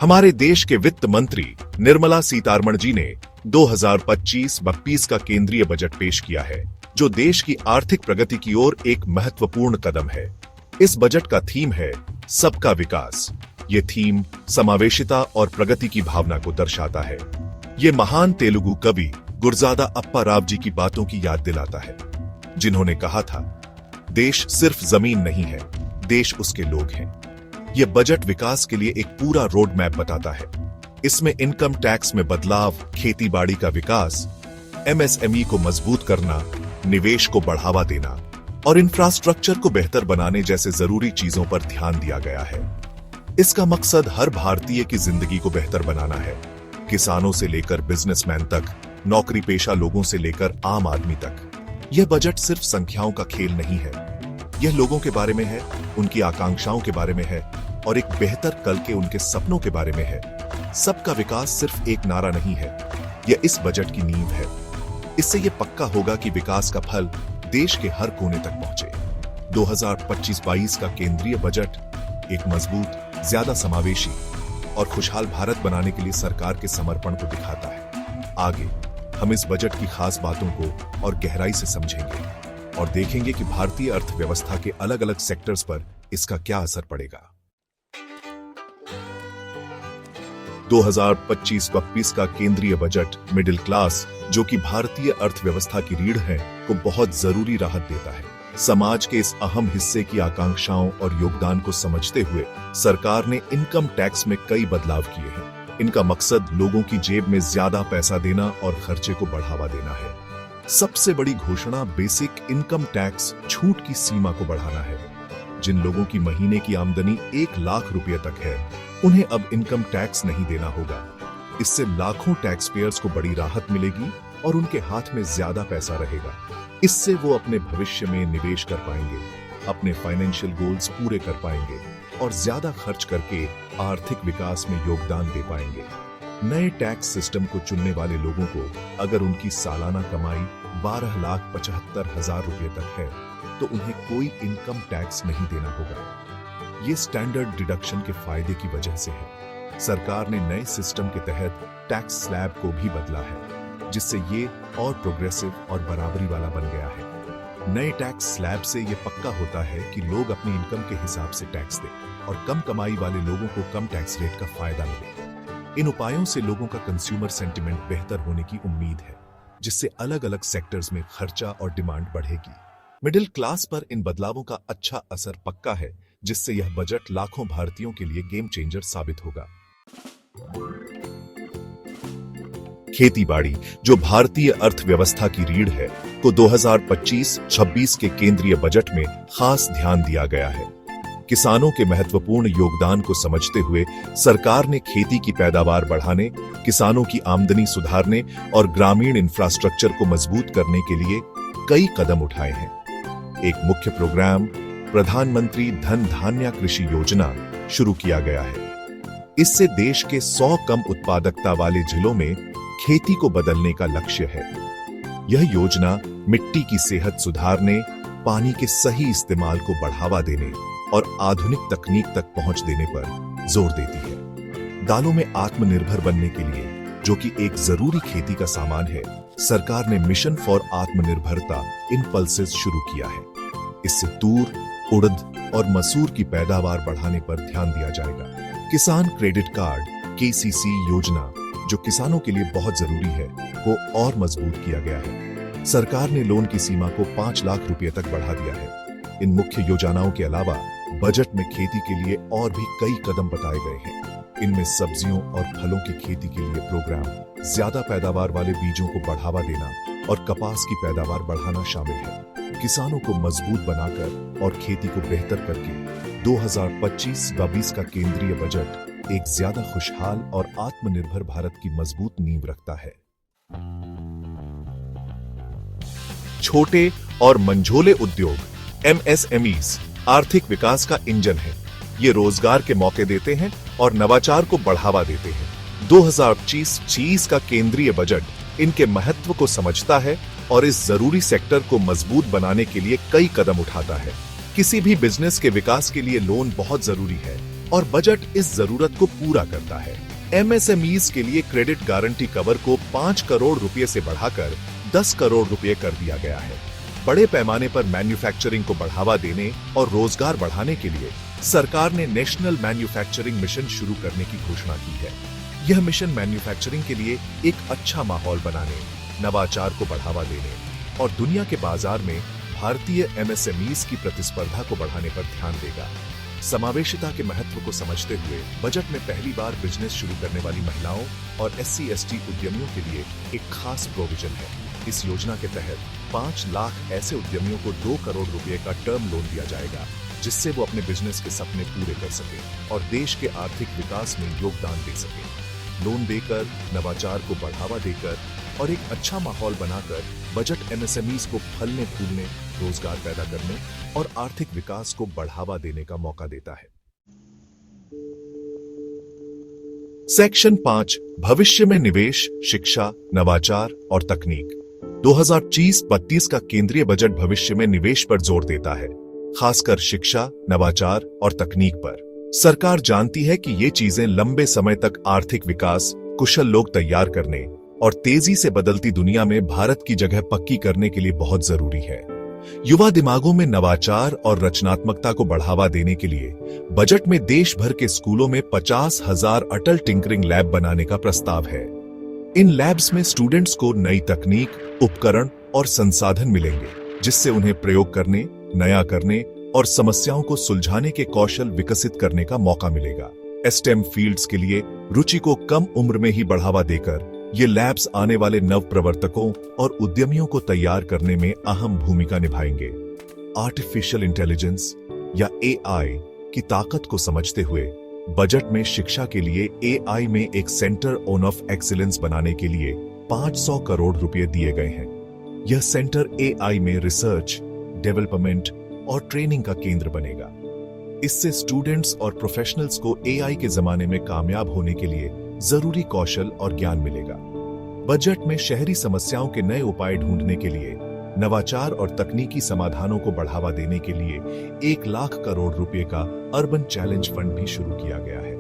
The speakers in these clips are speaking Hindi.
हमारे देश के वित्त मंत्री निर्मला सीतारमण जी ने 2025-26 का केंद्रीय बजट पेश किया है, जो देश की आर्थिक प्रगति की ओर एक महत्वपूर्ण कदम है। इस बजट का थीम है सबका विकास। ये थीम समावेशिता और प्रगति की भावना को दर्शाता है। ये महान तेलुगु कवि गुरजादा अप्पा राव जी की बातों की याद दिलाता है, जिन्होंने कहा था, देश सिर्फ जमीन नहीं है, देश उसके लोग हैं। यह बजट विकास के लिए एक पूरा रोड मैप बताता है। इसमें इनकम टैक्स में बदलाव, खेती बाड़ी का विकास, एमएसएमई को मजबूत करना, निवेश को बढ़ावा देना और इंफ्रास्ट्रक्चर को बेहतर बनाने जैसे जरूरी चीजों पर ध्यान दिया गया है। इसका मकसद हर भारतीय की जिंदगी को बेहतर बनाना है, किसानों से लेकर बिजनेसमैन तक, नौकरी पेशा लोगों से लेकर आम आदमी तक। यह बजट सिर्फ संख्याओं का खेल नहीं है, यह लोगों के बारे में है, उनकी आकांक्षाओं के बारे में है और एक बेहतर कल के उनके सपनों के बारे में है। सबका विकास सिर्फ एक नारा नहीं है, यह इस बजट की नींव है। इससे यह पक्का होगा कि विकास का फल देश के हर कोने तक पहुंचे। 2025-22 का केंद्रीय बजट एक मजबूत, ज्यादा समावेशी और खुशहाल भारत बनाने के लिए सरकार के समर्पण को दिखाता है। आगे हम इस बजट की खास बातों को और गहराई से समझेंगे और देखेंगे कि भारतीय अर्थव्यवस्था के अलग अलग सेक्टर्स पर इसका क्या असर पड़ेगा। 2025-26 का केंद्रीय बजट मिडिल क्लास, जो कि भारतीय अर्थव्यवस्था की रीढ़ है, को बहुत जरूरी राहत देता है। समाज के इस अहम हिस्से की आकांक्षाओं और योगदान को समझते हुए सरकार ने इनकम टैक्स में कई बदलाव किए हैं। इनका मकसद लोगों की जेब में ज्यादा पैसा देना और खर्चे को बढ़ावा देना है। सबसे बड़ी घोषणा बेसिक इनकम टैक्स छूट की सीमा को बढ़ाना है। जिन लोगों की महीने की आमदनी 1 लाख रुपए तक है, उन्हें अब इनकम टैक्स नहीं देना होगा। इससे लाखों टैक्स पेयर्स को बड़ी राहत मिलेगी और उनके हाथ में ज्यादा पैसा रहेगा। इससे वो अपने भविष्य में निवेश कर पाएंगे, अपने फाइनेंशियल गोल्स पूरे कर पाएंगे और ज्यादा खर्च करके आर्थिक विकास में योगदान दे पाएंगे। नए टैक्स सिस्टम को चुनने वाले लोगों को अगर उनकी सालाना कमाई 12,75,000 रुपए तक है, तो उन्हें कोई इनकम टैक्स नहीं देना होगा। ये स्टैंडर्ड डिडक्शन के फायदे की वजह से है। सरकार ने नए सिस्टम के तहत टैक्स स्लैब को भी बदला है, जिससे ये और प्रोग्रेसिव और बराबरी वाला बन गया है। नए टैक्स स्लैब से ये पक्का होता है कि लोग अपनी इनकम के हिसाब से टैक्स दें और कम कमाई वाले लोगों को कम टैक्स रेट का फायदा मिले। इन उपायों से लोगों का कंज्यूमर सेंटिमेंट बेहतर होने की उम्मीद है, जिससे अलग अलग सेक्टर्स में खर्चा और डिमांड बढ़ेगी। मिडिल क्लास पर इन बदलावों का अच्छा असर पक्का है, जिससे यह बजट लाखों भारतीयों के लिए गेम चेंजर साबित होगा। खेती बाड़ी, जो भारतीय अर्थव्यवस्था की रीढ़ है, को 2025-26 के केंद्रीय बजट में खास ध्यान दिया गया है। किसानों के महत्वपूर्ण योगदान को समझते हुए सरकार ने खेती की पैदावार बढ़ाने, किसानों की आमदनी सुधारने और ग्रामीण इंफ्रास्ट्रक्चर को मजबूत करने के लिए कई कदम उठाए हैं। एक मुख्य प्रोग्राम प्रधानमंत्री धन धान्य कृषि योजना शुरू किया गया है। इससे देश के 100 कम उत्पादकता वाले जिलों में खेती को बदलने का लक्ष्य है। यह योजना मिट्टी की सेहत सुधारने, पानी के सही इस्तेमाल को बढ़ावा देने और आधुनिक तकनीक तक पहुंच देने पर जोर देती है। दालों में आत्मनिर्भर बनने के लिए, जो कि एक जरूरी खेती का सामान है, सरकार ने मिशन फॉर आत्मनिर्भरता इनपल्सेस शुरू किया है। इससे तूर, उड़द और मसूर की पैदावार बढ़ाने पर ध्यान दिया जाएगा। किसान क्रेडिट कार्ड (KCC) योजना, जो किसानों के लिए बहुत जरूरी है, को और मजबूत किया गया है। सरकार ने लोन की सीमा को 5 लाख रुपए तक बढ़ा दिया है। इन मुख्य योजनाओं के अलावा बजट में खेती के लिए और भी कई कदम बताए गए हैं। इनमें सब्जियों और फलों की खेती के लिए प्रोग्राम, ज्यादा पैदावार वाले बीजों को बढ़ावा देना और कपास की पैदावार बढ़ाना शामिल है। किसानों को मजबूत बनाकर और खेती को बेहतर करके 2025-22 का केंद्रीय बजट एक ज्यादा खुशहाल और आत्मनिर्भर भारत की मजबूत नींव रखता है। छोटे और मंझोले उद्योग (MSMEs) आर्थिक विकास का इंजन है। ये रोजगार के मौके देते हैं और नवाचार को बढ़ावा देते हैं। 2025-26 का केंद्रीय बजट इनके महत्व को समझता है और इस जरूरी सेक्टर को मजबूत बनाने के लिए कई कदम उठाता है। किसी भी बिजनेस के विकास के लिए लोन बहुत जरूरी है, और बजट इस जरूरत को पूरा करता है। एमएसएमईज के लिए क्रेडिट गारंटी कवर को 5 करोड़ रुपए से बढ़ाकर 10 करोड़ रुपए कर दिया गया है। बड़े पैमाने पर मैन्युफैक्चरिंग को बढ़ावा देने और रोजगार बढ़ाने के लिए सरकार ने नेशनल मैन्युफैक्चरिंग मिशन शुरू करने की घोषणा की है। यह मिशन मैन्युफैक्चरिंग के लिए एक अच्छा माहौल बनाने, नवाचार को बढ़ावा देने और दुनिया के बाजार में भारतीय एमएसएमईज की प्रतिस्पर्धा को बढ़ाने पर ध्यान देगा। समावेशिता के महत्व को समझते हुए बजट में पहली बार बिजनेस शुरू करने वाली महिलाओं और SC/ST उद्यमियों के लिए एक खास प्रोविजन है। इस योजना के तहत 5 लाख ऐसे उद्यमियों को 2 करोड़ रुपए का टर्म लोन दिया जाएगा, जिससे वो अपने बिजनेस के सपने पूरे कर सके और देश के आर्थिक विकास में योगदान दे सके। लोन देकर, नवाचार को बढ़ावा देकर और एक अच्छा माहौल बनाकर बजट एमएसएमईज को फलने फूलने, रोजगार पैदा करने और आर्थिक विकास को बढ़ावा देने का मौका देता है। सेक्शन 5 भविष्य में निवेश, शिक्षा, नवाचार और तकनीक। 2030-32 का केंद्रीय बजट भविष्य में निवेश पर जोर देता है, खासकर शिक्षा, नवाचार और तकनीक पर। सरकार जानती है कि ये चीजें लंबे समय तक आर्थिक विकास, कुशल लोग तैयार करने और तेजी से बदलती दुनिया में भारत की जगह पक्की करने के लिए बहुत जरूरी है। युवा दिमागों में नवाचार और रचनात्मकता को बढ़ावा देने के लिए बजट में देश भर के स्कूलों में 50,000 अटल टिंकरिंग लैब बनाने का प्रस्ताव है। इन लैब्स में स्टूडेंट्स को नई तकनीक, उपकरण और संसाधन मिलेंगे, जिससे उन्हें प्रयोग करने, नया करने और समस्याओं को सुलझाने के कौशल विकसित करने का मौका मिलेगा। STEM फील्ड्स के लिए रुचि को कम उम्र में ही बढ़ावा देकर ये लैब्स आने वाले नव प्रवर्तकों और उद्यमियों को तैयार करने में अहम भूमिका निभाएंगे। आर्टिफिशियल इंटेलिजेंस या AI की ताकत को समझते हुए बजट में शिक्षा के लिए AI में एक सेंटर ऑफ एक्सीलेंस बनाने के लिए 500 करोड़ रुपए दिए गए हैं। यह सेंटर AI में रिसर्च, डेवलपमेंट और ट्रेनिंग का केंद्र बनेगा। इससे स्टूडेंट्स और प्रोफेशनल्स को AI के जमाने में कामयाब होने के लिए जरूरी कौशल और ज्ञान मिलेगा। बजट में शहरी समस्याओं के नए उपाय ढूंढने के लिए, नवाचार और तकनीकी समाधानों को बढ़ावा देने के लिए 1 लाख करोड़ रुपए का अर्बन चैलेंज फंड भी शुरू किया गया है।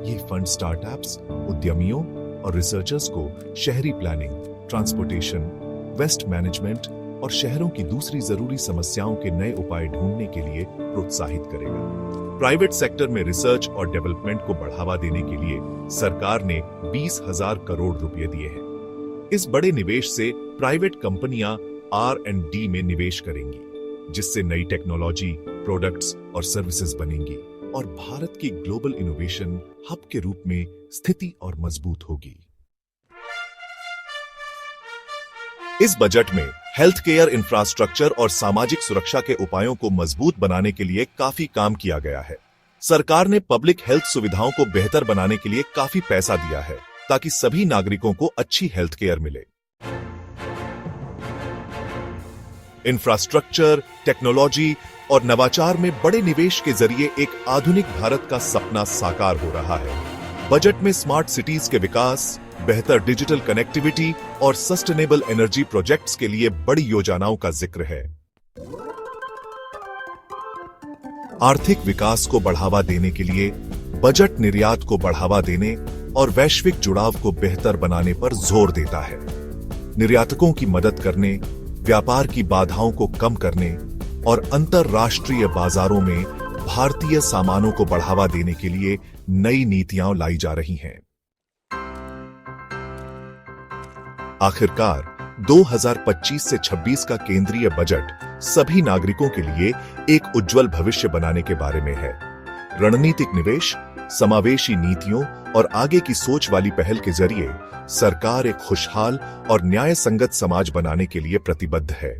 ये फंड स्टार्टअप्स, उद्यमियों और रिसर्चर्स को शहरी प्लानिंग, ट्रांसपोर्टेशन, वेस्ट मैनेजमेंट और शहरों की दूसरी जरूरी समस्याओं के नए उपाय ढूंढने के लिए प्रोत्साहित करेगा। प्राइवेट सेक्टर में रिसर्च और डेवलपमेंट को बढ़ावा देने के लिए सरकार ने 20,000 करोड़ रुपए दिए हैं। इस बड़े निवेश से प्राइवेट कंपनियां R&D में निवेश करेंगी, जिससे नई टेक्नोलॉजी, प्रोडक्ट्स और सर्विसेज बनेंगी और भारत की ग्लोबल इनोवेशन हब के रूप में स्थिति और मजबूत होगी। इस बजट में हेल्थ केयर इंफ्रास्ट्रक्चर और सामाजिक सुरक्षा के उपायों को मजबूत बनाने के लिए काफी काम किया गया है। सरकार ने पब्लिक हेल्थ सुविधाओं को बेहतर बनाने के लिए काफी पैसा दिया है, ताकि सभी नागरिकों को अच्छी हेल्थ केयर मिले। इंफ्रास्ट्रक्चर, टेक्नोलॉजी और नवाचार में बड़े निवेश के जरिए एक आधुनिक भारत का सपना साकार हो रहा है। बजट में स्मार्ट सिटीज के विकास, बेहतर डिजिटल कनेक्टिविटी और सस्टेनेबल एनर्जी प्रोजेक्ट्स के लिए बड़ी योजनाओं का जिक्र है। आर्थिक विकास को बढ़ावा देने के लिए बजट निर्यात को बढ़ावा देने और वैश्विक जुड़ाव को बेहतर बनाने पर जोर देता है। निर्यातकों की मदद करने, व्यापार की बाधाओं को कम करने और अंतरराष्ट्रीय बाजारों में भारतीय सामानों को बढ़ावा देने के लिए नई नीतियां लाई जा रही हैं। आखिरकार 2025 से 26 का केंद्रीय बजट सभी नागरिकों के लिए एक उज्जवल भविष्य बनाने के बारे में है। रणनीतिक निवेश, समावेशी नीतियों और आगे की सोच वाली पहल के जरिए सरकार एक खुशहाल और न्याय संगत समाज बनाने के लिए प्रतिबद्ध है।